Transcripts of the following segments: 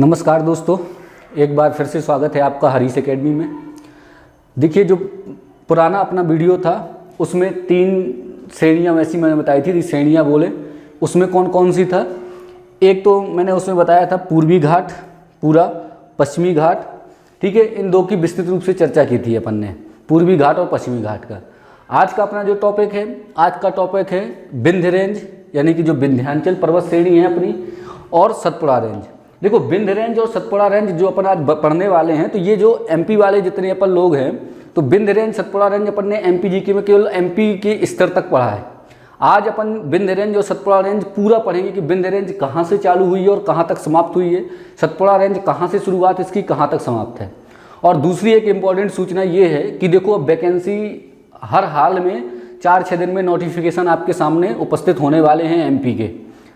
नमस्कार दोस्तों, एक बार फिर से स्वागत है आपका हरीश एकेडमी में। देखिए, जो पुराना अपना वीडियो था उसमें 3 श्रेणियाँ वैसी मैंने बताई थी, श्रेणियाँ बोले उसमें कौन कौन सी था। एक तो मैंने उसमें बताया था पूर्वी घाट, पूरा पश्चिमी घाट, ठीक है। इन दो की विस्तृत रूप से चर्चा की थी अपन ने, पूर्वी घाट और पश्चिमी घाट का। आज का अपना जो टॉपिक है, आज का टॉपिक है विंध्य रेंज, यानी कि जो विंध्यांचल पर्वत श्रेणी है अपनी, और सतपुड़ा रेंज। देखो, विंध्य रेंज और सतपुड़ा रेंज जो अपन आज पढ़ने वाले हैं, तो ये जो एमपी वाले जितने अपन लोग हैं, तो विंध्य रेंज सतपुड़ा रेंज अपन ने एमपी जीके में केवल एमपी के स्तर तक पढ़ा है। आज अपन विंध्य रेंज और सतपुड़ा रेंज पूरा पढ़ेंगे कि विंध्य रेंज कहाँ से चालू हुई है और कहाँ तक समाप्त हुई है, सतपुड़ा रेंज कहाँ से शुरुआत इसकी कहाँ तक समाप्त है। और दूसरी एक इम्पॉर्टेंट सूचना ये है कि देखो, अब वैकेंसी हर हाल में 4-6 दिन में नोटिफिकेशन आपके सामने उपस्थित होने वाले हैं एमपी के,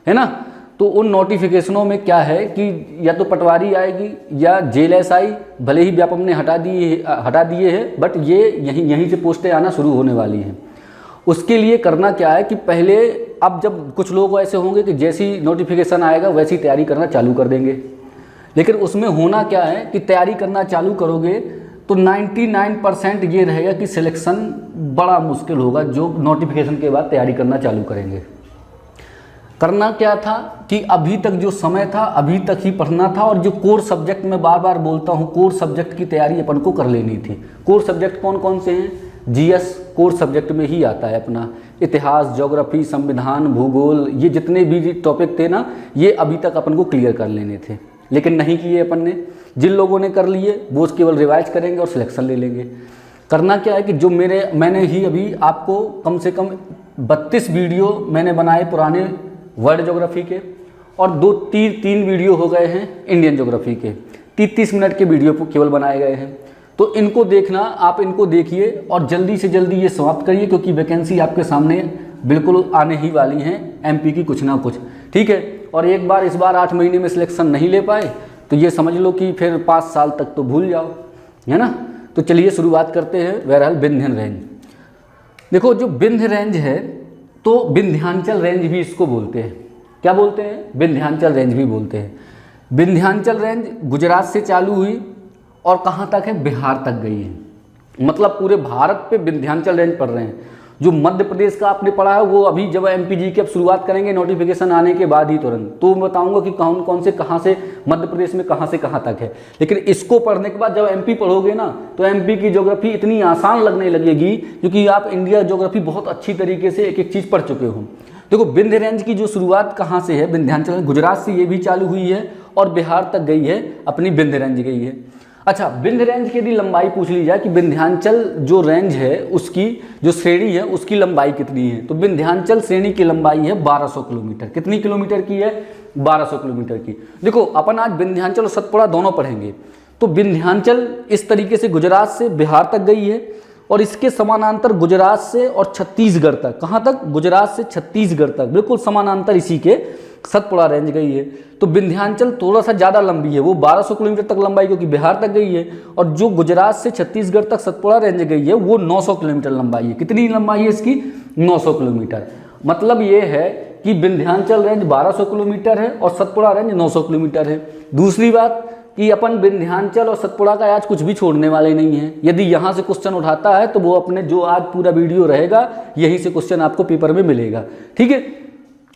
है ना। तो उन नोटिफिकेशनों में क्या है कि या तो पटवारी आएगी या जेल एसआई, भले ही व्यापम ने हटा दिए हैं, बट ये यहीं से पोस्टें आना शुरू होने वाली हैं। उसके लिए करना क्या है कि पहले, अब जब कुछ लोग ऐसे होंगे कि जैसी नोटिफिकेशन आएगा वैसी तैयारी करना चालू कर देंगे, लेकिन उसमें होना क्या है कि तैयारी करना चालू करोगे तो 99% ये रहेगा कि सिलेक्शन बड़ा मुश्किल होगा जो नोटिफिकेशन के बाद तैयारी करना चालू करेंगे। करना क्या था कि अभी तक जो समय था अभी तक ही पढ़ना था, और जो कोर सब्जेक्ट में बार बार बोलता हूँ, कोर सब्जेक्ट की तैयारी अपन को कर लेनी थी। कोर सब्जेक्ट कौन कौन से हैं? जीएस कोर सब्जेक्ट में ही आता है अपना, इतिहास, ज्योग्राफी, संविधान, भूगोल, ये जितने भी टॉपिक थे ना, ये अभी तक अपन को क्लियर कर लेने थे, लेकिन नहीं किए अपन ने। जिन लोगों ने कर लिए वो केवल रिवाइज करेंगे और सिलेक्शन ले लेंगे। करना क्या है कि जो मैंने ही अभी आपको कम से कम 32 वीडियो मैंने बनाए पुराने वर्ल्ड ज्योग्राफी के, और 2-3 वीडियो हो गए हैं इंडियन ज्योग्राफी के। 30 मिनट के वीडियो केवल बनाए गए हैं। तो इनको देखना, आप इनको देखिए और जल्दी से जल्दी ये समाप्त करिए, क्योंकि वैकेंसी आपके सामने बिल्कुल आने ही वाली हैं एमपी की कुछ ना कुछ, ठीक है। और एक बार इस बार 8 महीने में सिलेक्शन नहीं ले पाए तो ये समझ लो कि फिर 5 साल तक तो भूल जाओ, है ना। तो चलिए शुरुआत करते हैं। बहरहाल विंध्य रेंज, देखो जो विंध्य रेंज है तो विंध्यांचल रेंज भी इसको बोलते हैं। क्या बोलते हैं? विंध्यांचल रेंज भी बोलते हैं। विंध्यांचल रेंज गुजरात से चालू हुई और कहाँ तक है? बिहार तक गई है। मतलब पूरे भारत पे विंध्यांचल रेंज पढ़ रहे हैं। जो मध्य प्रदेश का आपने पढ़ा है वो अभी जब एमपीजी की अब शुरुआत करेंगे नोटिफिकेशन आने के बाद ही तुरंत, तो मैं बताऊंगा कि कौन कौन से कहाँ से मध्य प्रदेश में कहाँ से कहाँ तक है। लेकिन इसको पढ़ने के बाद जब एमपी पढ़ोगे ना, तो एमपी की ज्योग्राफी इतनी आसान लगने लगेगी, क्योंकि आप इंडिया ज्योग्राफी बहुत अच्छी तरीके से एक एक चीज़ पढ़ चुके हो। देखो, विंध्य रेंज की जो शुरुआत कहाँ से है? विंध्यांचल, गुजरात से ये भी चालू हुई है और बिहार तक गई है, अपनी विंध्य रेंज गई है। अच्छा, विंध्य रेंज की यदि लंबाई पूछ ली जाए कि विंध्यांचल जो रेंज है उसकी जो श्रेणी है उसकी लंबाई कितनी है, तो विंध्यांचल श्रेणी की लंबाई है 1200 किलोमीटर। कितनी किलोमीटर की है? 1200 किलोमीटर की। देखो, अपन आज विंध्यांचल और सतपुड़ा दोनों पढ़ेंगे। तो विंध्यांचल इस तरीके से गुजरात से बिहार तक गई है, और इसके समानांतर गुजरात से और छत्तीसगढ़ तक। कहाँ तक? गुजरात से छत्तीसगढ़ तक बिल्कुल समानांतर इसी के सतपुड़ा रेंज गई है। तो विंध्यांचल थोड़ा सा ज़्यादा लंबी है, वो 1200 किलोमीटर तक लंबाई, क्योंकि बिहार तक गई है। और जो गुजरात से छत्तीसगढ़ तक सतपुड़ा रेंज गई है वो 900 किलोमीटर लंबाई है। कितनी लंबाई है इसकी? 900 किलोमीटर। मतलब ये है कि विंध्यांचल रेंज 1200 किलोमीटर है और सतपुड़ा रेंज 900 किलोमीटर है। दूसरी बात कि अपन विंध्यांचल और सतपुड़ा का आज कुछ भी छोड़ने वाले नहीं हैं। यदि यहाँ से क्वेश्चन उठाता है तो वो अपने जो आज पूरा वीडियो रहेगा यहीं से क्वेश्चन आपको पेपर में मिलेगा, ठीक है।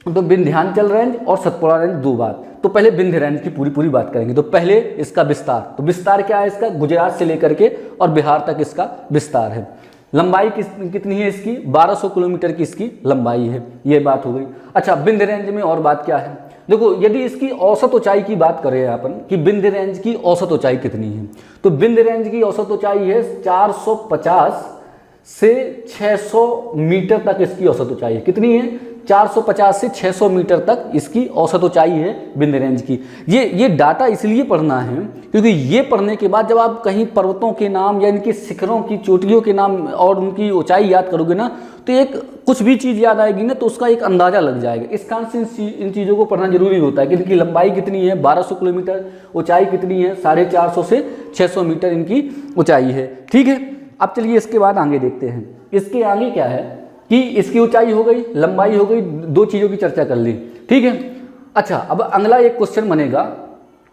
तो विंध्यांचल रेंज और सतपुड़ा रेंज दो बात। तो पहले विंध्य रेंज की पूरी बात करेंगे। तो पहले इसका विस्तार, तो विस्तार क्या है इसका? गुजरात से लेकर के और बिहार तक इसका विस्तार है। लंबाई कितनी है इसकी? 1200 किलोमीटर की इसकी लंबाई है। ये बात हो गई। अच्छा, विंध्य रेंज में और बात क्या है? देखो, यदि इसकी औसत ऊंचाई की बात करें अपन कि विंध्य रेंज की औसत ऊंचाई कितनी है, तो विंध्य रेंज की औसत ऊंचाई है 450 से 600 मीटर तक इसकी औसत ऊंचाई है। कितनी है? 450 से 600 मीटर तक इसकी औसत ऊंचाई है विंध्य रेंज की। ये डाटा इसलिए पढ़ना है क्योंकि ये पढ़ने के बाद जब आप कहीं पर्वतों के नाम या इनके शिखरों की चोटियों के नाम और उनकी ऊंचाई याद करोगे ना, तो एक कुछ भी चीज़ याद आएगी ना, तो उसका एक अंदाजा लग जाएगा। इस कारण से इन चीज़ों को पढ़ना जरूरी होता है कि इनकी लंबाई कितनी है 1200 किलोमीटर, ऊंचाई कितनी है 450 से 600 मीटर इनकी ऊंचाई है, ठीक है। अब चलिए इसके बाद आगे देखते हैं। इसके आगे क्या है कि इसकी ऊंचाई हो गई, लंबाई हो गई, दो चीज़ों की चर्चा कर ली, ठीक है। अच्छा, अब अगला एक क्वेश्चन बनेगा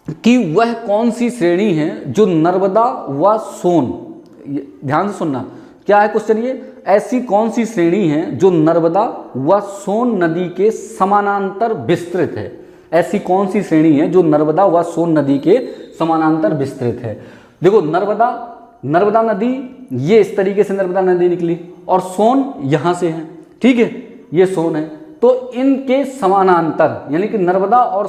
कि वह कौन सी श्रेणी है जो नर्मदा व सोन, ध्यान से सुनना, क्या है क्वेश्चन ये, ऐसी कौन सी श्रेणी है जो नर्मदा व सोन नदी के समानांतर विस्तृत है। ऐसी कौन सी श्रेणी है जो नर्मदा व सोन नदी के समानांतर विस्तृत है। देखो नर्मदा नदी ये इस तरीके से नर्मदा नदी निकली और सोन यहाँ से है, ठीक है, ये सोन है, तो इनके समानांतर यानी कि नर्मदा और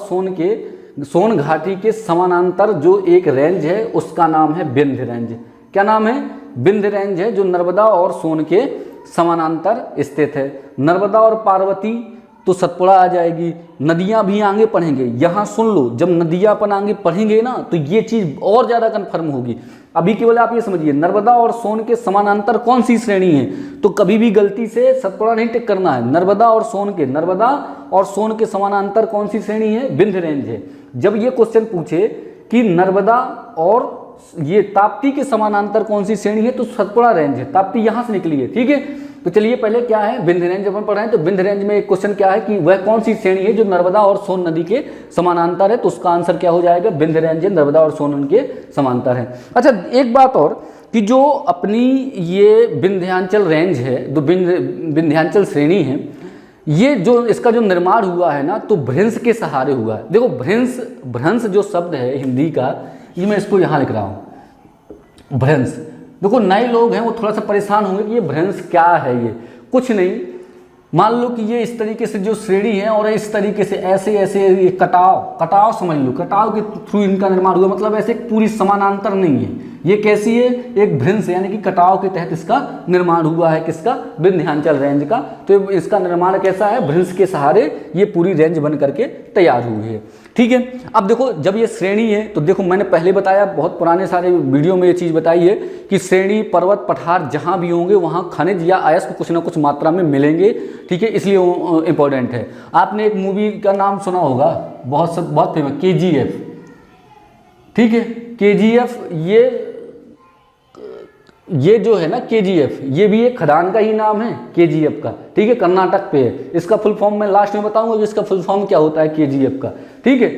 सोन घाटी के समानांतर जो एक रेंज है उसका नाम है विंध्य रेंज। क्या नाम है, विंध्य रेंज है, जो नर्मदा और सोन के समानांतर स्थित है। नर्मदा और पार्वती तो सतपुड़ा आ जाएगी, नदियां भी आगे पढ़ेंगे, यहाँ सुन लो, जब नदियां अपन आगे पढ़ेंगे ना तो ये चीज और ज्यादा कंफर्म होगी। अभी केवल आप ये समझिए नर्मदा और सोन के समानांतर कौन सी श्रेणी है, तो कभी भी गलती से सतपुड़ा नहीं टिक करना है। नर्मदा और सोन के समानांतर कौन सी श्रेणी है, विंध्य रेंज है। जब ये क्वेश्चन पूछे कि नर्मदा और ये ताप्ती के समानांतर कौन सी श्रेणी है, तो सतपुड़ा रेंज है, ताप्ती यहां से निकली है, ठीक है। तो चलिए पहले क्या है विंध्य रेंज अपन पढ़ रहे हैं, तो विंध्य रेंज में एक क्वेश्चन क्या है कि वह कौन सी श्रेणी है जो नर्मदा और सोन नदी के समानांतर है, तो उसका आंसर क्या हो जाएगा, विंध्य रेंज है, नर्मदा और सोन उनके समांतर है। अच्छा एक बात और कि जो अपनी ये विंध्यांचल रेंज है, जो विंध्यांचल श्रेणी है, ये जो इसका जो निर्माण हुआ है ना, तो भ्रंश के सहारे हुआ है। देखो भ्रंश जो शब्द है हिंदी का, ये मैं इसको यहाँ लिख रहा हूँ, भ्रंश। देखो नए लोग हैं वो थोड़ा सा परेशान होंगे कि ये भ्रंश क्या है। ये कुछ नहीं, मान लो कि ये इस तरीके से जो श्रेणी है और इस तरीके से ऐसे ये कटाव समझ लो, कटाव के थ्रू इनका निर्माण हुआ, मतलब ऐसे पूरी समानांतर नहीं है। ये कैसी है, एक भ्रंश यानी कि कटाव के तहत इसका निर्माण हुआ है, किसका, विंध्यांचल रेंज का। तो इसका निर्माण कैसा है, भ्रंश के सहारे ये पूरी रेंज बन करके तैयार हुई है, ठीक है। अब देखो जब ये श्रेणी है तो देखो मैंने पहले बताया, बहुत पुराने सारे वीडियो में ये चीज़ बताई है कि श्रेणी पर्वत पठार जहाँ भी होंगे वहाँ खनिज या अयस्क कुछ ना कुछ मात्रा में मिलेंगे, ठीक है, इसलिए वो इम्पोर्टेंट है। आपने एक मूवी का नाम सुना होगा, बहुत फेमस, KGF, ठीक है। KGF ये जो है ना KGF, ये भी एक खदान का ही नाम है KGF का, ठीक है, कर्नाटक पे है। इसका फुल फॉर्म मैं लास्ट में बताऊंगा कि इसका फुल फॉर्म क्या होता है KGF का, ठीक है।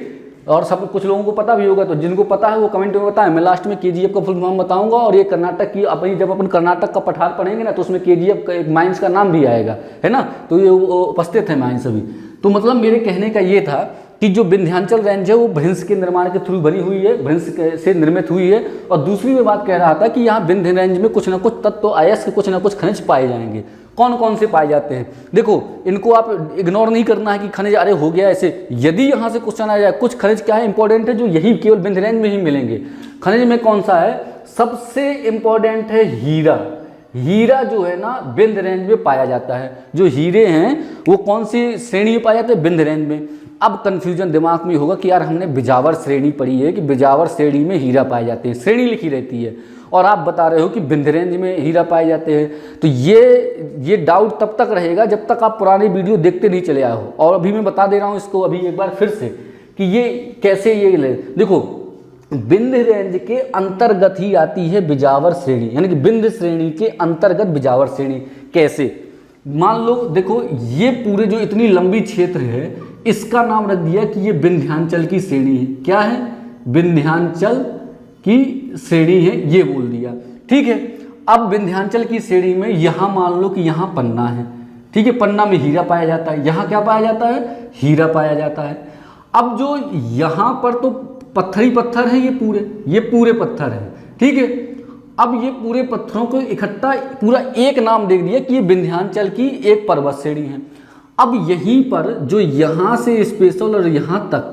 और सब कुछ लोगों को पता भी होगा, तो जिनको पता है वो कमेंट में बताएं, मैं लास्ट में KGF का फुल फॉर्म बताऊंगा। और ये कर्नाटक की अपनी, जब अपन कर्नाटक का पठार पढ़ेंगे ना तो उसमें KGF का एक माइंस का नाम भी आएगा, है ना, तो ये उपस्थित है माइंस अभी। तो मतलब मेरे कहने का ये था कि जो विंध्यांचल रेंज है वो भ्रंश के निर्माण के थ्रू बनी हुई है, भ्रंश से निर्मित हुई है। और दूसरी मैं बात कह रहा था कि यहाँ विंध्य रेंज में कुछ ना कुछ तत्व अयस्क, कुछ ना कुछ खनिज पाए जाएंगे। कौन कौन से पाए जाते हैं, देखो इनको आप इग्नोर नहीं करना है कि खनिज अरे हो गया ऐसे। यदि यहाँ से क्वेश्चन आ जाए, कुछ खनिज क्या है इंपॉर्टेंट है जो यही केवल विंध्य रेंज में ही मिलेंगे। खनिज में कौन सा है, सबसे इंपॉर्टेंट है हीरा। हीरा जो है ना विंध्य रेंज में पाया जाता है। जो हीरे हैं वो कौन सी श्रेणी में पाए जाते हैं, विंध्य रेंज में। अब कंफ्यूजन दिमाग में होगा कि यार हमने बिजावर श्रेणी पढ़ी है कि बिजावर श्रेणी में हीरा पाए जाते हैं, श्रेणी लिखी रहती है, और आप बता रहे हो कि विंध्य रेंज में हीरा पाए जाते हैं। तो ये डाउट तब तक रहेगा जब तक आप पुरानी वीडियो देखते नहीं चले आए हो। और अभी मैं बता दे रहा हूँ इसको अभी एक बार फिर से कि ये कैसे, ये देखो विंध्य रेंज के अंतर्गत ही आती है बिजावर श्रेणी, यानी कि विंध्य श्रेणी के अंतर्गत बिजावर श्रेणी। कैसे, मान लो देखो ये पूरे जो इतनी लंबी क्षेत्र है इसका नाम रख दिया कि ये विंध्यांचल की श्रेणी है। क्या है, विंध्यांचल की श्रेणी है, ये बोल दिया, ठीक है। अब विंध्यांचल की श्रेणी में यहाँ मान लो कि यहाँ पन्ना है, ठीक है, पन्ना में हीरा पाया जाता है। यहाँ क्या पाया जाता है, हीरा पाया जाता है। अब जो यहाँ पर तो पत्थर ही पत्थर है, ये पूरे पत्थर है, ठीक है। अब ये पूरे पत्थरों को इकट्ठा पूरा एक नाम दे दिया कि ये विंध्यांचल की एक पर्वत श्रेणी है। अब यहीं पर जो यहाँ से स्पेशल और यहाँ तक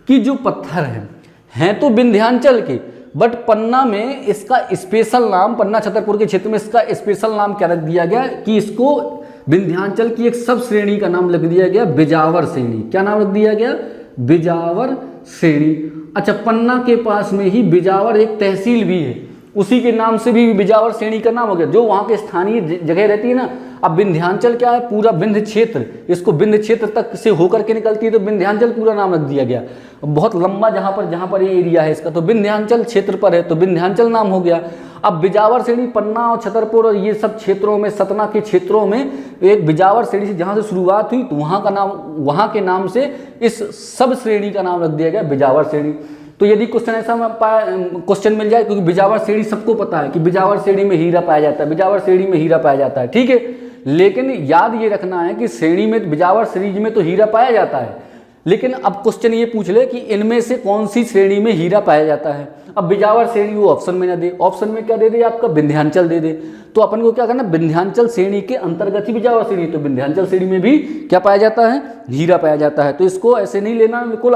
की जो पत्थर हैं तो विंध्यांचल के, बट पन्ना में इसका स्पेशल नाम, पन्ना छतरपुर के क्षेत्र में इसका स्पेशल नाम क्या रख दिया गया कि इसको विंध्यांचल की एक सब श्रेणी का नाम रख दिया गया बिजावर श्रेणी। क्या नाम रख दिया गया, बिजावर श्रेणी। अच्छा, पन्ना के पास में ही बिजावर एक तहसील भी है, उसी के नाम से भी बिजावर श्रेणी का नाम हो गया, जो वहाँ के स्थानीय जगह रहती है ना। अब विंध्यांचल क्या है, पूरा विंध्य क्षेत्र, इसको विंध्य क्षेत्र तक से होकर के निकलती है, तो विंध्यांचल पूरा नाम रख दिया गया। बहुत लंबा जहाँ पर ये एरिया है इसका, तो विंध्यांचल क्षेत्र पर है तो विंध्यांचल नाम हो गया। अब बिजावर श्रेणी पन्ना और छतरपुर और ये सब क्षेत्रों में, सतना के क्षेत्रों में एक बिजावर श्रेणी से जहाँ से शुरुआत हुई तो वहाँ के नाम से इस सब श्रेणी का नाम रख दिया गया बिजावर श्रेणी। तो यदि क्वेश्चन ऐसा क्वेश्चन मिल जाए, क्योंकि बिजावर श्रेणी सबको पता है कि बिजावर श्रेणी में हीरा पाया जाता है, बिजावर श्रेणी में हीरा पाया जाता है, ठीक है। लेकिन याद ये रखना है कि श्रेणी में, बिजावर श्रेणी में तो हीरा पाया जाता है, लेकिन अब क्वेश्चन ये पूछ ले कि इनमें से कौन सी श्रेणी में हीरा पाया जाता है। अब बिजावर श्रेणी वो ऑप्शन में ना दे, ऑप्शन में क्या दे दे आपका, विंध्याचल दे दे। तो अपन को क्या करना, विंध्याचल श्रेणी के अंतर्गत ही बिजावर श्रेणी, तो विंध्याचल श्रेणी में भी क्या पाया जाता है, हीरा पाया जाता है। तो इसको ऐसे नहीं लेना बिल्कुल,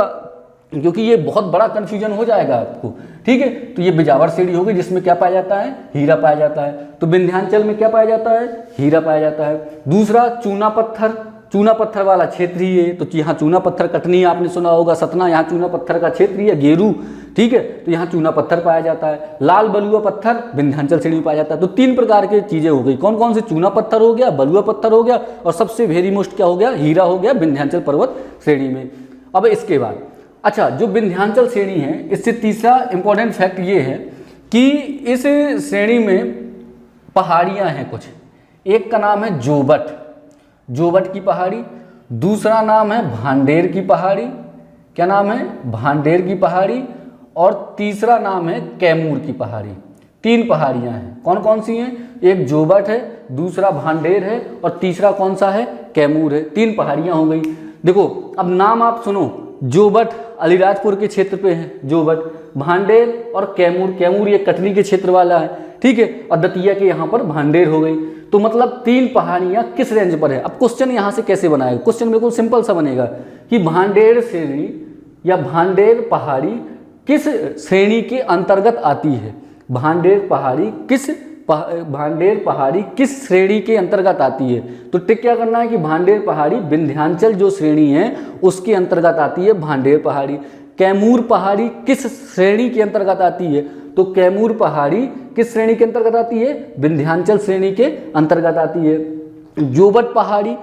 क्योंकि ये बहुत बड़ा कंफ्यूजन हो जाएगा आपको, ठीक है। तो ये बिजावर श्रेणी होगी जिसमें क्या पाया जाता है, हीरा पाया जाता है। तो विंध्याचल में क्या पाया जाता है, हीरा पाया जाता है। दूसरा चूना पत्थर, चूना पत्थर वाला क्षेत्रीय है, तो यहाँ चूना पत्थर कटनी आपने सुना होगा, सतना यहाँ चूना पत्थर का क्षेत्रीय है, गेरू, ठीक है, तो यहाँ चूना पत्थर पाया जाता है। लाल बलुआ पत्थर विंध्याचल श्रेणी में पाया जाता है। तो 3 प्रकार की चीजें हो गई, कौन कौन से, चूना पत्थर हो गया, बलुआ पत्थर हो गया, और सबसे वेरी मोस्ट क्या हो गया, हीरा हो गया विंध्याचल पर्वत श्रेणी में। अब इसके बाद अच्छा, जो विंध्याचल श्रेणी है, इससे तीसरा इंपॉर्टेंट फैक्ट ये है कि इस श्रेणी में पहाड़ियाँ हैं कुछ। एक का नाम है जोबट, जोबट की पहाड़ी। दूसरा नाम है भांडेर की पहाड़ी, क्या नाम है, भांडेर की पहाड़ी। और तीसरा नाम है कैमूर की पहाड़ी। 3 पहाड़ियाँ हैं, कौन कौन सी हैं, एक जोबट है, दूसरा भांडेर है, और तीसरा कौन सा है, कैमूर है। 3 पहाड़ियाँ हो गई। देखो अब नाम आप सुनो, जोबट अलीराजपुर के क्षेत्र पे है जोबट, भांडेर और कैमूर, कैमूर ये कटनी के क्षेत्र वाला है, ठीक है, और दतिया के यहाँ पर भांडेर हो गई। तो मतलब 3 पहाड़ियाँ किस रेंज पर है। अब क्वेश्चन यहाँ से कैसे बनाएगा, क्वेश्चन बिल्कुल सिंपल सा बनेगा कि भांडेर श्रेणी या भांडेर पहाड़ी किस श्रेणी के अंतर्गत आती है, भांडेर पहाड़ी किस श्रेणी के अंतर्गत आती है। तो टिक क्या करना है कि भांडेर पहाड़ी विंध्याचल जो श्रेणी है उसके अंतर्गत आती है भांडेर पहाड़ी। कैमूर पहाड़ी किस श्रेणी के अंतर्गत आती है, तो कैमूर पहाड़ी किस श्रेणी के अंतर्गत आती है, विंध्याचल श्रेणी के अंतर्गत आती है। जोबट पहाड़ी,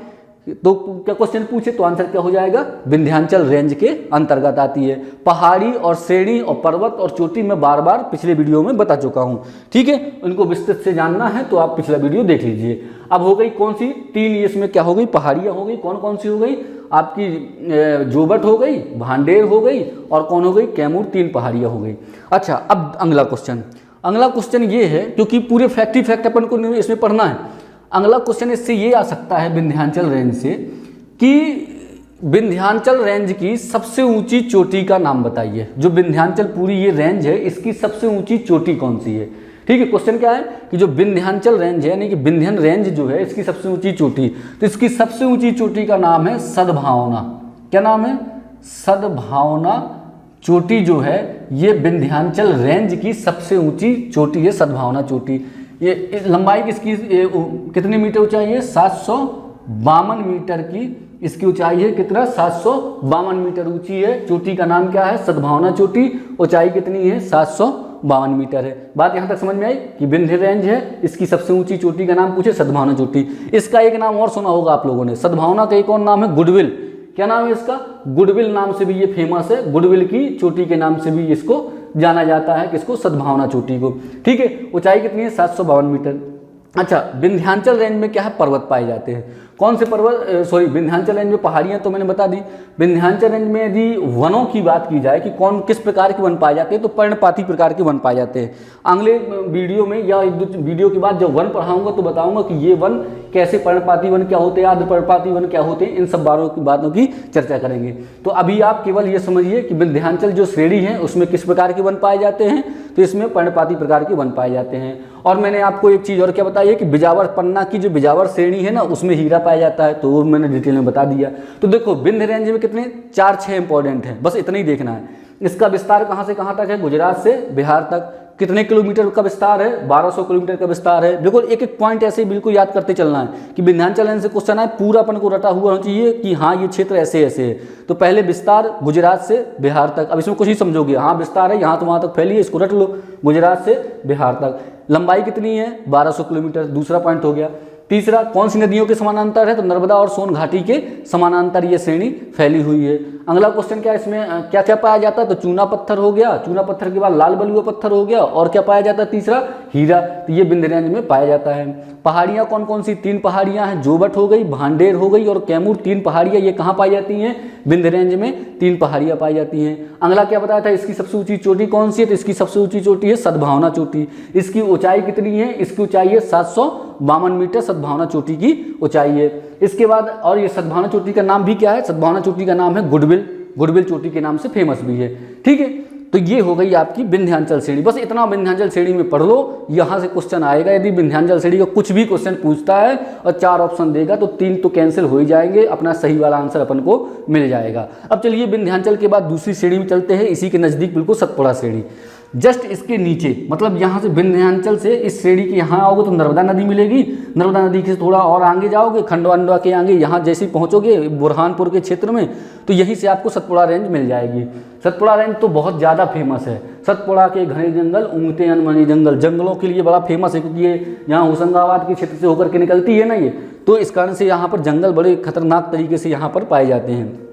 तो क्या क्वेश्चन पूछे तो आंसर क्या हो जाएगा, विंध्याचल रेंज के अंतर्गत आती है। पहाड़ी और श्रेणी और पर्वत और चोटी मैं बार बार पिछले वीडियो में बता चुका हूं, ठीक है। उनको विस्तृत से जानना है तो आप पिछला वीडियो देख लीजिए। अब हो गई कौन सी 3, इसमें क्या हो गई, पहाड़ियाँ हो गई। कौन कौन सी हो गई आपकी, जोबट हो गई, भांडेर हो गई, और कौन हो गई, कैमूर। 3 पहाड़ियाँ हो गई। अच्छा अब अगला क्वेश्चन ये है, क्योंकि पूरे फैक्ट ही फैक्ट अपन को इसमें पढ़ना है। अगला क्वेश्चन इससे ये आ सकता है विंध्याचल रेंज से कि विंध्याचल रेंज की सबसे ऊंची चोटी का नाम बताइए। जो विंध्याचल पूरी ये रेंज है इसकी सबसे ऊंची चोटी कौन सी है, ठीक है। क्वेश्चन क्या है कि जो विंध्याचल रेंज है यानी कि विंध्यन रेंज जो है इसकी सबसे ऊंची चोटी, तो इसकी सबसे ऊंची चोटी का नाम है सद्भावना। क्या नाम है, सद्भावना चोटी जो है ये विंध्याचल रेंज की सबसे ऊंची चोटी है, सद्भावना चोटी। ये लंबाई किसकी, कितने मीटर ऊंचाई है, 752 मीटर की इसकी ऊंचाई है। कितना, 752 मीटर ऊंची है। चोटी का नाम क्या है, सद्भावना चोटी। ऊंचाई कितनी है, 752 मीटर है। बात यहाँ तक समझ में आई कि विंध्य रेंज है, इसकी सबसे ऊंची चोटी का नाम पूछे, सद्भावना चोटी। इसका एक नाम और सुना होगा आप लोगों ने, सद्भावना का एक और नाम है गुडविल। क्या नाम है इसका, गुडविल नाम से भी ये फेमस है, गुडविल की चोटी के नाम से भी इसको जाना जाता है, किसको, सद्भावना चोटी को, ठीक है। ऊंचाई कितनी है, 752 मीटर। अच्छा विंध्याचल रेंज में क्या है, पर्वत पाए जाते हैं। कौन से पर्वत, विंध्याचल रेंज में पहाड़ियाँ तो मैंने बता दी। विंध्याचल रेंज में यदि वनों की बात की जाए कि कौन किस प्रकार के वन पाए जाते हैं, तो पर्णपाती प्रकार के वन पाए जाते हैं। अगले वीडियो में या 1-2 वीडियो के बाद जब वन पढ़ाऊंगा तो बताऊंगा कि ये वन कैसे, पर्णपाती वन क्या होते हैं, आर्द्र पर्णपाती वन क्या होते हैं, इन सब बातों की चर्चा करेंगे। तो अभी आप केवल ये समझिए कि विंध्याचल जो श्रेणी है उसमें किस प्रकार के वन पाए जाते हैं, तो इसमें पर्णपाती प्रकार के वन पाए जाते हैं। और मैंने आपको एक चीज़ और क्या बताई है कि बिजावर पन्ना की जो बिजावर श्रेणी है ना उसमें हीरा पाया जाता है, तो वो मैंने डिटेल में बता दिया। तो देखो विंध्य रेंज में कितने 4-6 इंपॉर्टेंट हैं, बस इतना ही देखना है। इसका विस्तार कहाँ से कहाँ तक है, गुजरात से बिहार तक। कितने किलोमीटर का विस्तार है, 1200 किलोमीटर का विस्तार है। बिल्कुल एक एक पॉइंट ऐसे बिल्कुल याद करते चलना है कि विंध्याचल रेंज से क्वेश्चन आए पूरा अपन को रटा हुआ होना चाहिए कि हाँ ये क्षेत्र ऐसे ऐसे है। तो पहले विस्तार गुजरात से बिहार तक, अब इसमें कुछ ही समझोगे, हाँ विस्तार है यहाँ तो वहाँ तक फैली है, इसको रट लो, गुजरात से बिहार तक। लंबाई कितनी है, 1200 किलोमीटर, दूसरा पॉइंट हो गया। तीसरा, कौन सी नदियों के समानांतर है, तो नर्मदा और सोन घाटी के समानांतर ये श्रेणी फैली हुई है। अगला क्वेश्चन क्या है, इसमें क्या क्या पाया जाता है, तो चूना पत्थर हो गया, चूना पत्थर के बाद लाल बलुआ पत्थर हो गया, और क्या पाया जाता है तीसरा, हीरा, तो ये विंध्य रेंज में पाया जाता है। पहाड़ियाँ कौन कौन सी? 3 पहाड़ियाँ हैं, जोबट हो गई, भांडेर हो गई और कैमूर। 3 पहाड़ियाँ ये कहाँ पाई जाती हैं? विंध्य रेंज में 3 पहाड़ियाँ पाई जाती हैं। अगला क्या बताया था, इसकी सबसे ऊंची चोटी कौन सी है? तो इसकी सबसे ऊंची चोटी है सद्भावना चोटी। इसकी ऊंचाई कितनी है? इसकी ऊंचाई है 752 मीटर, सद्भावना चोटी की ऊंचाई है। इसके बाद और ये सद्भावना चोटी का नाम भी क्या है? सद्भावना चोटी का नाम है गुडविल चोटी के नाम से फेमस भी है। ठीक है, तो ये हो गई आपकी विंध्याचल श्रेणी। बस इतना विंध्याचल श्रेणी में पढ़ लो, यहाँ से क्वेश्चन आएगा। यदि विंध्याचल श्रेणी का कुछ भी क्वेश्चन पूछता है और 4 ऑप्शन देगा तो 3 तो कैंसिल हो ही जाएंगे, अपना सही वाला आंसर अपन को मिल जाएगा। अब चलिए विंध्याचल के बाद दूसरी श्रेणी में चलते हैं, इसी के नज़दीक बिल्कुल सतपुड़ा श्रेणी। जस्ट इसके नीचे, मतलब यहाँ से विंध्याचल से इस श्रेणी के यहाँ आओगे तो नर्मदा नदी मिलेगी। नर्मदा नदी से थोड़ा और आगे जाओगे, खंडवा के आगे, यहाँ जैसे ही पहुँचोगे बुरहानपुर के क्षेत्र में, तो यहीं से आपको सतपुड़ा रेंज मिल जाएगी। सतपुड़ा रेंज तो बहुत ज़्यादा फेमस है। सतपुड़ा के घने जंगल, उमते अनमनी जंगलों के लिए बड़ा फेमस है, क्योंकि ये यहाँ होशंगाबाद के क्षेत्र से होकर के निकलती है ना ये, तो इस कारण से यहाँ पर जंगल बड़े खतरनाक तरीके से यहाँ पर पाए जाते हैं।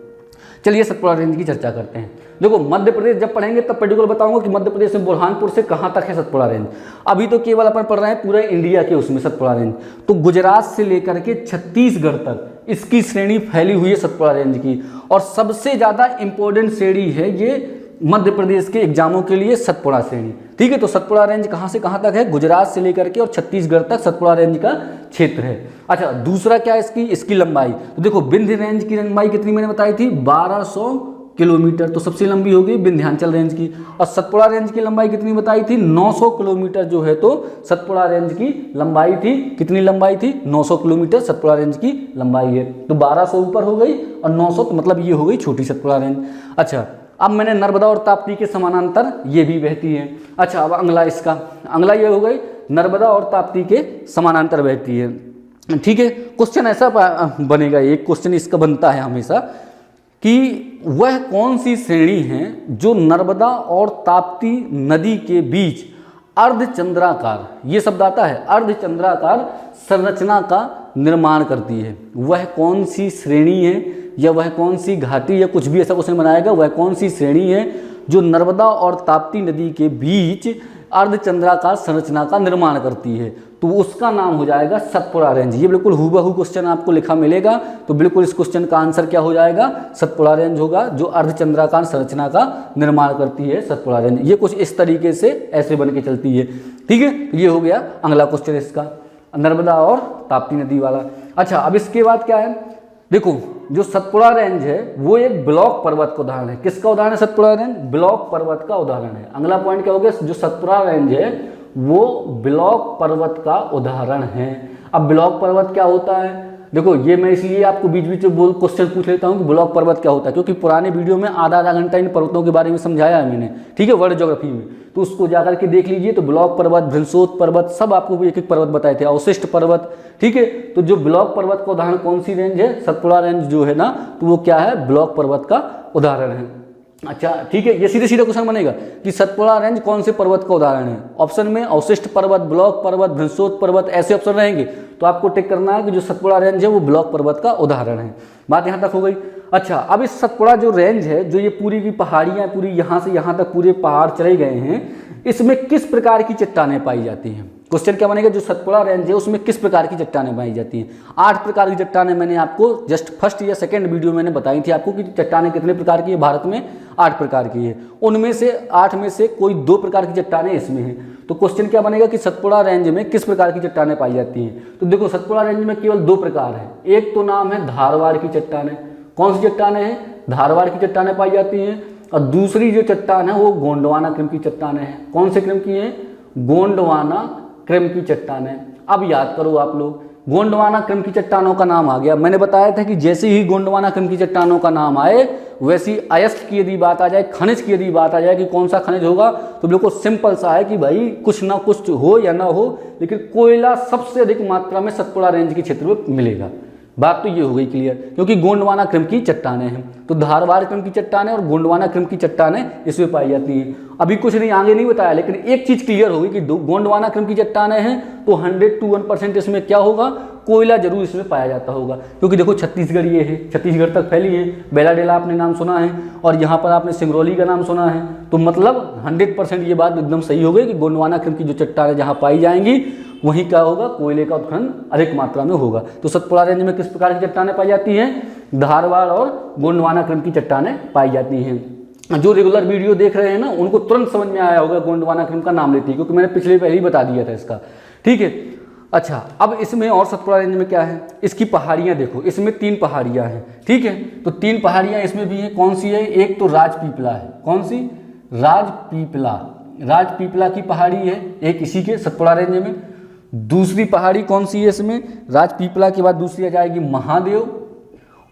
चलिए सतपुड़ा रेंज की चर्चा करते हैं। देखो मध्य प्रदेश जब पढ़ेंगे तब पर्टिकुलर बताऊंगा कि मध्य प्रदेश में बुरहानपुर से कहाँ तक है सतपुड़ा रेंज। अभी तो केवल अपन पढ़ रहे हैं पूरे इंडिया के उसमें सतपुड़ा रेंज। तो गुजरात से लेकर के छत्तीसगढ़ तक इसकी श्रेणी फैली हुई है सतपुड़ा रेंज की, और सबसे ज़्यादा इंपॉर्टेंट श्रेणी है ये मध्य प्रदेश के एग्जामों के लिए सतपुड़ा श्रेणी। ठीक है, तो सतपुड़ा रेंज कहाँ से कहाँ तक है? गुजरात से लेकर के और छत्तीसगढ़ तक सतपुड़ा रेंज का क्षेत्र है। अच्छा, दूसरा क्या है इसकी लंबाई। तो देखो विंध्य रेंज की लंबाई कितनी मैंने बताई थी? 1200 किलोमीटर, तो सबसे लंबी होगी विंध्याचल रेंज की। और सतपुड़ा रेंज की लंबाई कितनी बताई थी? 900 किलोमीटर जो है, तो सतपुड़ा रेंज की लंबाई थी। कितनी लंबाई थी? 900 किलोमीटर सतपुड़ा रेंज की लंबाई है। तो 1200 ऊपर हो गई और 900, तो मतलब ये हो गई छोटी सतपुड़ा रेंज। अच्छा, अब मैंने नर्मदा और ताप्ती के समानांतर ये भी बहती है। अच्छा, अब अगला ये हो गई नर्मदा और ताप्ती के समानांतर बहती है। ठीक है, क्वेश्चन ऐसा बनेगा, एक क्वेश्चन इसका बनता है हमेशा कि वह कौन सी श्रेणी है जो नर्मदा और ताप्ती नदी के बीच अर्धचंद्राकार, ये शब्द आता है, अर्धचंद्राकार संरचना का निर्माण करती है। वह कौन सी श्रेणी है या वह कौन सी घाटी या कुछ भी ऐसा क्वेश्चन बनाएगा, वह कौन सी श्रेणी है जो नर्मदा और ताप्ती नदी के बीच अर्धचंद्राकार संरचना का निर्माण करती है, तो उसका नाम हो जाएगा सतपुड़ा रेंज। ये बिल्कुल हूबहू क्वेश्चन आपको लिखा मिलेगा, तो बिल्कुल इस क्वेश्चन का आंसर क्या हो जाएगा? सतपुड़ा रेंज होगा, जो अर्धचंद्राकार संरचना का निर्माण करती है सतपुड़ा रेंज। ये कुछ इस तरीके से ऐसे बन के चलती है। ठीक है, ये हो गया अगला क्वेश्चन इसका, नर्मदा और ताप्ती नदी वाला। अच्छा, अब इसके बाद क्या है? देखो जो सतपुड़ा रेंज है वो एक ब्लॉक पर्वत का उदाहरण है। किसका उदाहरण है सतपुड़ा रेंज? ब्लॉक पर्वत का उदाहरण है। अगला पॉइंट क्या हो गया? जो सतपुड़ा रेंज है वो ब्लॉक पर्वत का उदाहरण है। अब ब्लॉक पर्वत क्या होता है? देखो ये मैं इसलिए आपको बीच बीच में क्वेश्चन पूछ लेता हूँ कि ब्लॉक पर्वत क्या होता है, क्योंकि पुराने वीडियो में आधा घंटा इन पर्वतों के बारे में समझाया है मैंने। ठीक है, वर्ल्ड ज्योग्राफी में, तो उसको जाकर के देख लीजिए। तो ब्लॉक पर्वत, भृंशोत पर्वत, सब आपको एक एक पर्वत बताए थे, अवशिष्ट पर्वत। ठीक है, तो जो ब्लॉक पर्वत का उदाहरण कौन सी रेंज है? सतपुड़ा रेंज जो है ना, तो वो क्या है? ब्लॉक पर्वत का उदाहरण है। अच्छा ठीक है, ये सीधे सीधे क्वेश्चन बनेगा कि सतपुड़ा रेंज कौन से पर्वत का उदाहरण है। ऑप्शन में अवशिष्ट पर्वत, ब्लॉक पर्वत, भृंशोत पर्वत, ऐसे ऑप्शन रहेंगे, तो आपको टिक करना है कि जो सतपुड़ा रेंज है वो ब्लॉक पर्वत का उदाहरण है। बात यहाँ तक हो गई। अच्छा, अब इस सतपुड़ा जो रेंज है, जो ये पूरी की पहाड़ियाँ पूरी यहाँ से यहाँ तक पूरे पहाड़ चले गए हैं, इसमें किस प्रकार की चट्टानें पाई जाती हैं? क्वेश्चन क्या बनेगा? जो सतपुड़ा रेंज है उसमें किस प्रकार की चट्टानें पाई जाती हैं? 8 प्रकार की चट्टानें मैंने आपको जस्ट फर्स्ट या सेकंड वीडियो मैंने बताई थी आपको कि चट्टानें कितने प्रकार की है। भारत में 8 प्रकार की है, उनमें से 8 में से कोई 2 प्रकार की चट्टानें इसमें हैं। तो क्वेश्चन क्या बनेगा कि सतपुड़ा रेंज में किस प्रकार की चट्टानें पाई जाती हैं? तो देखो सतपुड़ा रेंज में केवल 2 प्रकार है। एक तो नाम है धारवाड़ की चट्टानें। कौन सी चट्टानें हैं? धारवाड़ की चट्टानें पाई जाती हैं। और दूसरी जो चट्टान है वो गोंडवाना क्रम की चट्टानें हैं। कौन से क्रम की हैं? गोंडवाना क्रम की चट्टानें। अब याद करो आप लोग, गोंडवाना क्रम की चट्टानों का नाम आ गया। मैंने बताया था कि जैसे ही गोंडवाना क्रम की चट्टानों का नाम आए, वैसी अयस्क की यदि बात आ जाए, खनिज की यदि बात आ जाए कि कौन सा खनिज होगा, तो बिल्कुल सिंपल सा है कि भाई कुछ ना कुछ हो या ना हो, लेकिन कोयला सबसे अधिक मात्रा में सतपुड़ा रेंज के क्षेत्र में मिलेगा। बात तो ये हो गई क्लियर, क्योंकि गोंडवाना क्रम की चट्टानें हैं। तो धारवाड़ क्रम की चट्टानें और गोंडवाना क्रम की चट्टानें इसमें पाई जाती हैं। अभी कुछ नहीं आगे नहीं बताया, लेकिन एक चीज़ क्लियर होगी कि गोंडवाना क्रम की चट्टानें हैं तो 100 to 1% इसमें क्या होगा? कोयला जरूर इसमें पाया जाता होगा, क्योंकि देखो छत्तीसगढ़ ये है, छत्तीसगढ़ तक फैली है, बेलाडेला आपने नाम सुना है और यहाँ पर आपने सिंगरौली का नाम सुना है, तो मतलब 100% ये बात एकदम सही हो गई कि गोंडवाना क्रम की जो चट्टानें जहाँ पाई जाएंगी वहीं क्या होगा, कोयले का उत्खनन अधिक मात्रा में होगा। तो सतपुड़ा रेंज में किस प्रकार की चट्टानें पाई जाती हैं, धारवाड़ और गोंडवाना क्रम की चट्टानें पाई जाती हैं। जो रेगुलर वीडियो देख रहे हैं ना उनको तुरंत समझ में आया होगा गोंडवाना क्रम का नाम लेती है, क्योंकि मैंने पहले ही बता दिया था इसका, ठीक है। अच्छा, अब इसमें और सतपुड़ा रेंज में क्या है, इसकी पहाड़ियाँ देखो, इसमें 3 पहाड़ियाँ हैं, ठीक है। तो 3 पहाड़ियाँ इसमें भी हैं, कौन सी है, एक तो राजपीपला है, कौन सी, राजपीपला, राजपीपला की पहाड़ी है एक इसी के सतपुड़ा रेंज में। दूसरी पहाड़ी कौन सी है इसमें, राजपीपला के बाद दूसरी आ जाएगी महादेव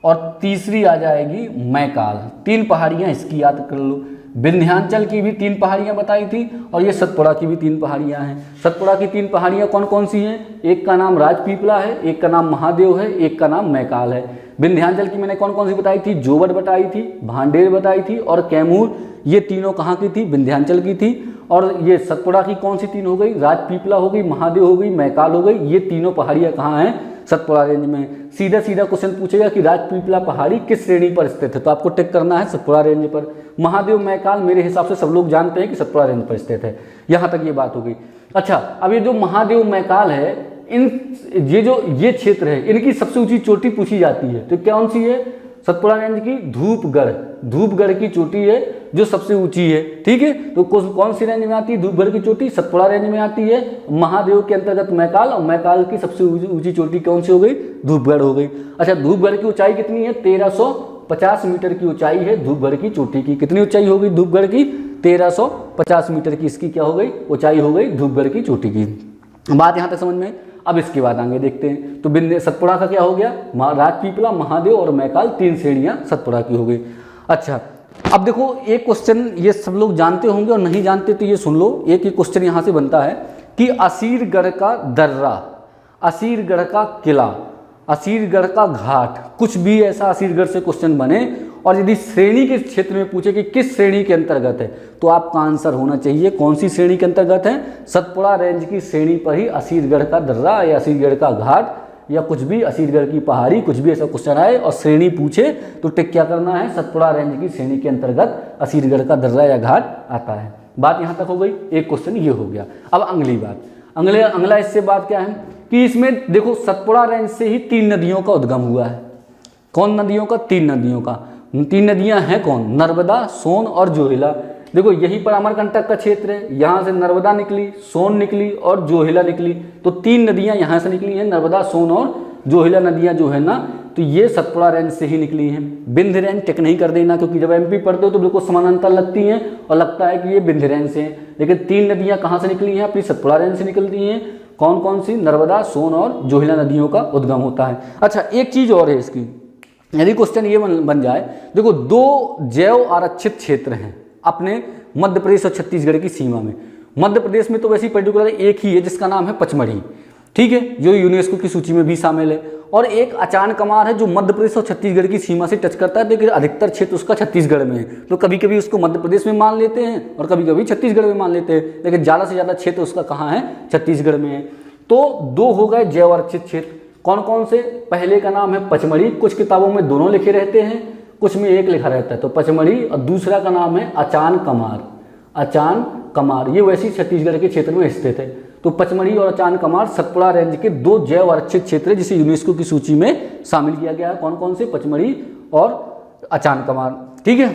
और तीसरी आ जाएगी मैकाल। 3 पहाड़ियाँ इसकी याद कर लो। विंध्याचल की भी 3 पहाड़ियाँ बताई थी और ये सतपुड़ा की भी 3 पहाड़ियाँ हैं। सतपुड़ा की 3 पहाड़ियाँ कौन कौन सी हैं, एक का नाम राजपीपला है, एक का नाम महादेव है, एक का नाम मैकाल है। विंध्याचल की मैंने कौन कौन सी बताई थी, जोवट बताई थी, भांडेर बताई थी और कैमूर, ये तीनों कहाँ की थी, विंध्याचल की थी। और ये सतपुड़ा की कौन सी 3 हो गई, राजपीपला हो गई, महादेव हो गई, मैकाल हो गई, ये तीनों पहाड़ियाँ कहाँ हैं, सतपुड़ा रेंज में। सीधा सीधा क्वेश्चन पूछेगा कि राजपीपला पहाड़ी किस श्रेणी पर स्थित है, तो आपको टिक करना है सतपुड़ा रेंज पर। महादेव मैकाल मेरे हिसाब से सब लोग जानते हैं कि सतपुड़ा रेंज पर स्थित है, यहाँ तक ये बात हो गई। अच्छा, अब ये जो महादेव मैकाल है, ये क्षेत्र है, इनकी सबसे ऊंची चोटी पूछी जाती है, तो कौन सी है, सतपुड़ा रेंज की धूपगढ़, धूपगढ़ की चोटी है जो सबसे ऊंची है, ठीक है। तो कौन सी रेंज में आती है धूपगढ़ की चोटी, सतपुड़ा रेंज में आती है। महादेव के अंतर्गत मैकाल, और मैकाल की सबसे ऊंची चोटी कौन सी हो गई, धूपगढ़ हो गई। अच्छा, धूपगढ़ की ऊंचाई कितनी है, 1350 मीटर की ऊंचाई है धूपगढ़ की चोटी की। कितनी ऊंचाई होगी धूपगढ़ की, 1350 मीटर की इसकी क्या हो गई, ऊंचाई हो गई धूपगढ़ की चोटी की। बात यहाँ तक समझ में। अब इसके बाद आगे देखते हैं, तो सतपुड़ा का क्या हो गया, राजपीपला, महादेव और मैकाल 3 श्रेणियां सतपुड़ा की हो गई। अच्छा, अब देखो एक क्वेश्चन ये सब लोग जानते होंगे और नहीं जानते तो ये सुन लो। एक ही क्वेश्चन यहाँ से बनता है कि असीरगढ़ का दर्रा, असीरगढ़ का किला, असीरगढ़ का घाट, कुछ भी ऐसा असीरगढ़ से क्वेश्चन बने और यदि श्रेणी के क्षेत्र में पूछे कि किस श्रेणी के अंतर्गत है, तो आपका आंसर होना चाहिए कौन सी श्रेणी के अंतर्गत है, सतपुड़ा रेंज की श्रेणी पर ही असीरगढ़ का दर्रा या असीरगढ़ का घाट या कुछ भी असीरगढ़ की पहाड़ी, कुछ भी ऐसा क्वेश्चन आए और श्रेणी पूछे तो टिक क्या करना है, सतपुड़ा रेंज की श्रेणी के अंतर्गत असीरगढ़ का दर्रा या घाट आता है। बात यहाँ तक हो गई, एक क्वेश्चन ये हो गया। अब अगली बात, अगला इससे बात क्या है कि इसमें देखो सतपुड़ा रेंज से ही 3 नदियों का उद्गम हुआ है। कौन नदियों का, 3 नदियों का। 3 नदियां हैं कौन, नर्मदा, सोन और जोहिला। देखो यहीं पर अमरकंटक का क्षेत्र है, यहाँ से नर्मदा निकली, सोन निकली और जोहिला निकली, तो 3 नदियां यहाँ से निकली हैं, नर्मदा, सोन और जोहिला नदियां जो है ना, तो ये सतपुड़ा रेंज से ही निकली हैं। विंध्य रेंज टिक नहीं कर देना, क्योंकि जब एमपी पढ़ते हो तो बिल्कुल समानांतर लगती हैं और लगता है कि ये विंध्य रेंज से हैं, लेकिन 3 नदियां कहाँ से निकली हैं, अपनी सतपुड़ा रेंज से निकलती हैं। कौन कौन सी, नर्मदा, सोन और जोहिला नदियों का उद्गम होता है। अच्छा, एक चीज और है इसकी, यदि क्वेश्चन ये बन जाए, देखो 2 जैव आरक्षित क्षेत्र हैं अपने मध्य प्रदेश और छत्तीसगढ़ की सीमा में। मध्य प्रदेश में तो वैसे ही पर्टिकुलर एक ही है जिसका नाम है पचमढ़ी, ठीक है, जो यूनेस्को की सूची में भी शामिल है। और एक अचान कमार है जो मध्य प्रदेश और छत्तीसगढ़ की सीमा से टच करता है, लेकिन अधिकतर क्षेत्र उसका छत्तीसगढ़ में है, तो कभी कभी उसको मध्य प्रदेश में मान लेते हैं और कभी कभी छत्तीसगढ़ में मान लेते हैं, लेकिन ज़्यादा से ज़्यादा क्षेत्र उसका कहाँ है, छत्तीसगढ़ में है। तो 2 हो गए जैव आरक्षित क्षेत्र। कौन कौन से, पहले का नाम है पचमढ़ी, कुछ किताबों में दोनों लिखे रहते हैं, कुछ में एक लिखा रहता है, तो पचमढ़ी, और दूसरा का नाम है अचान कमार, अचान कमार, ये वैसे ही छत्तीसगढ़ के क्षेत्र में स्थित है। तो पचमढ़ी और अचान कमार सतपुड़ा रेंज के 2 जैव आरक्षित क्षेत्र है जिसे यूनेस्को की सूची में शामिल किया गया है। कौन कौन से, पचमढ़ी और अचान कमार, ठीक है।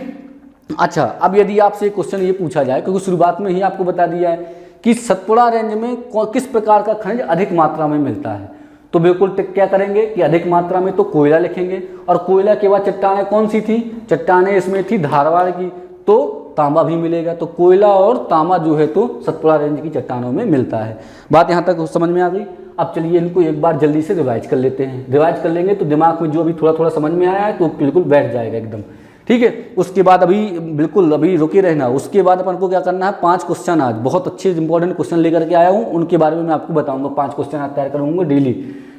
अच्छा, अब यदि आपसे क्वेश्चन ये पूछा जाए, क्योंकि शुरुआत में ही आपको बता दिया है कि सतपुड़ा रेंज में किस प्रकार का खनिज अधिक मात्रा में मिलता है, तो बिल्कुल टिक क्या करेंगे कि अधिक मात्रा में तो कोयला लिखेंगे, और कोयला के बाद चट्टानें कौन सी थी, चट्टानें इसमें थी धारवाड़ की, तो तांबा भी मिलेगा, तो कोयला और तांबा जो है तो सतपुड़ा रेंज की चट्टानों में मिलता है। बात यहाँ तक समझ में आ गई। अब चलिए इनको एक बार जल्दी से रिवाइज कर लेते हैं, रिवाइज कर लेंगे तो दिमाग में जो अभी थोड़ा थोड़ा समझ में आया है तो बिल्कुल बैठ जाएगा एकदम, ठीक है। उसके बाद अभी रुके रहना, उसके बाद अपन को क्या करना है, 5 क्वेश्चन आज बहुत अच्छे इंपॉर्टेंट क्वेश्चन लेकर के आया हूँ, उनके बारे में मैं आपको बताऊंगा। 5 क्वेश्चन आज तैयार करूंगा डेली,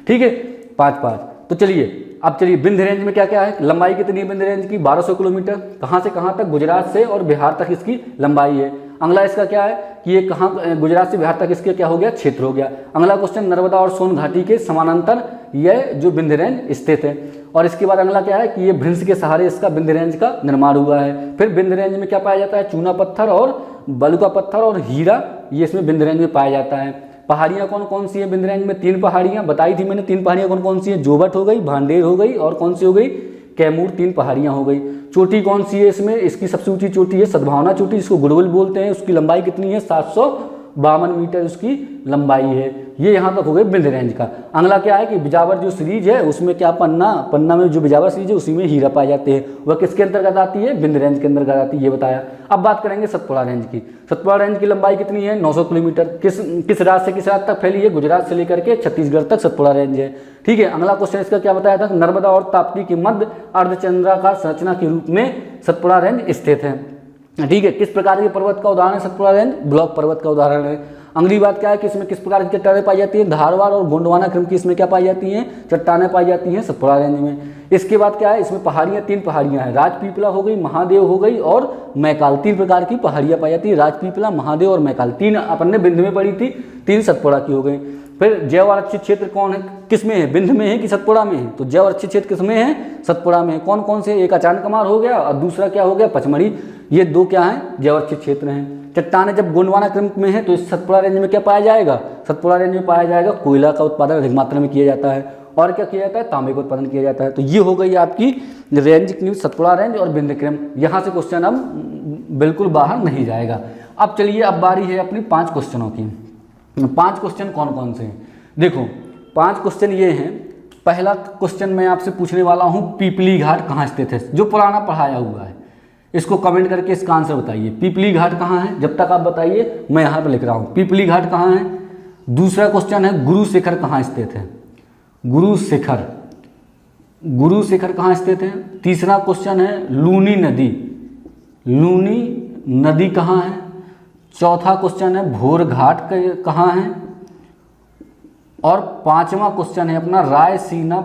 ठीक है, 5-5। तो चलिए अब चलिए, विंध्य रेंज में क्या क्या है, लंबाई कितनी है विंध्य रेंज की, 1200 किलोमीटर। कहाँ से कहाँ तक, गुजरात से और बिहार तक इसकी लंबाई है। अगला इसका क्या है कि ये कहाँ, गुजरात से बिहार तक इसके क्या हो गया, क्षेत्र हो गया। अगला क्वेश्चन, नर्मदा और सोन घाटी के समानांतर यह जो विंध्य रेंज स्थित है। और इसके बाद अगला क्या है कि ये भ्रंश के सहारे इसका विंध्य रेंज का निर्माण हुआ है। फिर विंध्य रेंज में क्या पाया जाता है, चूना पत्थर और बलुका पत्थर और हीरा, ये इसमें विंध्य रेंज में पाया जाता है। पहाड़ियाँ कौन कौन सी है विंध्य रेंज में, 3 पहाड़ियाँ बताई थी मैंने। 3 पहाड़ियाँ कौन कौन सी है, जोबट हो गई, भांडेर हो गई और कौन सी हो गई, कैमूर, 3 पहाड़ियाँ हो गई। चोटी कौन सी है इसमें, इसकी सबसे ऊंची चोटी है सद्भावना चोटी, इसको गुड़वल बोलते हैं। उसकी लंबाई कितनी है, 752 मीटर उसकी लंबाई है। ये यहाँ तक हो गई विंध्य रेंज का। अगला क्या है कि बिजावर जो सीरीज है उसमें क्या, पन्ना में जो बिजावर सीरीज है उसी में हीरा पाए जाते हैं, वह किसके अंतर्गत आती है, विंध्य रेंज के अंतर्गत आती है, ये बताया। अब बात करेंगे सतपुड़ा रेंज की। सतपुड़ा रेंज की लंबाई कितनी है, 900 किलोमीटर। किस राज्य से किस राज्य तक फैली है, गुजरात से लेकर के छत्तीसगढ़ तक सतपुड़ा रेंज है। ठीक है, अगला क्वेश्चन इसका क्या बताया था, नर्मदा और ताप्ती के मध्य अर्धचंद्राकार संरचना के रूप में सतपुड़ा रेंज स्थित है। ठीक है, किस प्रकार के पर्वत का उदाहरण है सतपुड़ा रेंज, ब्लॉक पर्वत का उदाहरण है। अगली बात क्या है कि इसमें किस प्रकार की चट्टानें पाई जाती हैं, धारवाड़ और गोंडवाना क्रम की इसमें क्या पाई जाती हैं, चट्टानें पाई जाती हैं सतपुड़ा रेंज में। इसके बाद क्या है, इसमें पहाड़ियाँ, 3 पहाड़ियाँ हैं, राजपीपला हो गई, महादेव हो गई और मैकाल। 3 प्रकार की पहाड़ियाँ पाई जाती है, राजपीपला, महादेव और मैकाल। 3 अपन ने विंध्य में पढ़ी थी, 3 सतपुड़ा की हो गई। फिर जैव आरक्षित क्षेत्र कौन है, किस में है, विंध्य में है कि सतपुड़ा में है, तो जैव आरक्षित क्षेत्र किस में है, सतपुड़ा में है। कौन कौन से, एक अचान कमार हो गया और दूसरा क्या हो गया, पचमढ़ी। ये 2 क्या हैं, जैव आरक्षित क्षेत्र हैं। चट्टानें जब गोंडवाना क्रम में है तो इस सतपुड़ा रेंज में क्या पाया जाएगा, सतपुड़ा रेंज में पाया जाएगा कोयला का उत्पादन अधिक मात्रा में किया जाता है। और क्या किया जाता है, तांबे का उत्पादन किया जाता है। तो ये हो गई आपकी रेंज की, सतपुड़ा रेंज और विंध्य क्रम। यहाँ से क्वेश्चन अब बिल्कुल बाहर नहीं जाएगा। अब चलिए, अब बारी है अपनी 5 क्वेश्चनों की। 5 क्वेश्चन कौन कौन से हैं, देखो 5 क्वेश्चन ये हैं। पहला क्वेश्चन मैं आपसे पूछने वाला हूँ, पीपली घाट कहाँ स्थित है, जो पुराना पढ़ाया हुआ है, इसको कमेंट करके इसका आंसर बताइए। पीपली घाट कहाँ है, जब तक आप बताइए मैं यहाँ पर लिख रहा हूँ, पीपली घाट कहाँ है। दूसरा क्वेश्चन है, गुरु शिखर कहाँ स्थित है, गुरु शिखर कहाँ स्थित है। तीसरा क्वेश्चन है, लूनी नदी कहाँ है। चौथा क्वेश्चन है, भोर घाट कहाँ है। और 5वां क्वेश्चन है अपना, रायसीना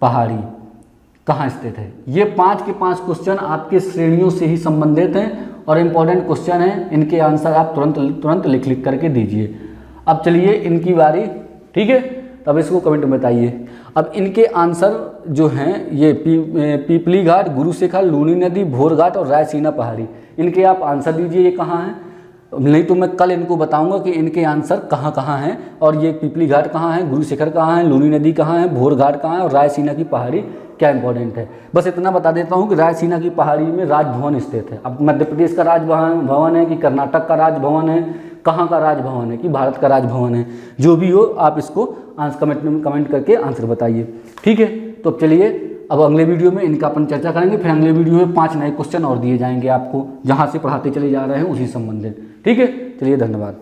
पहाड़ी कहाँ स्थित है। ये 5 के 5 क्वेश्चन आपके श्रेणियों से ही संबंधित हैं और इम्पोर्टेंट क्वेश्चन हैं। इनके आंसर आप तुरंत लिख करके दीजिए। अब चलिए इनकी बारी, ठीक है, तब इसको कमेंट में बताइए। अब इनके आंसर जो हैं ये पीपली घाट, गुरु शिखर, लूनी नदी, भोर घाट और रायसीना पहाड़ी, इनके आप आंसर दीजिए ये कहाँ हैं। नहीं तो मैं कल इनको बताऊंगा कि इनके आंसर कहाँ कहाँ हैं और ये पीपली घाट कहाँ है, गुरु शिखर कहाँ है, लूनी नदी कहाँ है, भोर घाट कहाँ है और रायसीना की पहाड़ी क्या इंपॉर्टेंट है। बस इतना बता देता हूँ कि रायसीना की पहाड़ी में राजभवन स्थित है। अब मध्य प्रदेश का राजभवन है कि कर्नाटक का राजभवन है, कहाँ का राजभवन है कि भारत का राजभवन है, जो भी हो आप इसको कमेंट करके आंसर बताइए। ठीक है, तो चलिए अब अगले वीडियो में इनका अपन चर्चा करेंगे। फिर अगले वीडियो में 5 नए क्वेश्चन और दिए जाएंगे आपको, जहाँ से पढ़ाते चले जा रहे हैं उसी संबंधित। ठीक है, चलिए धन्यवाद।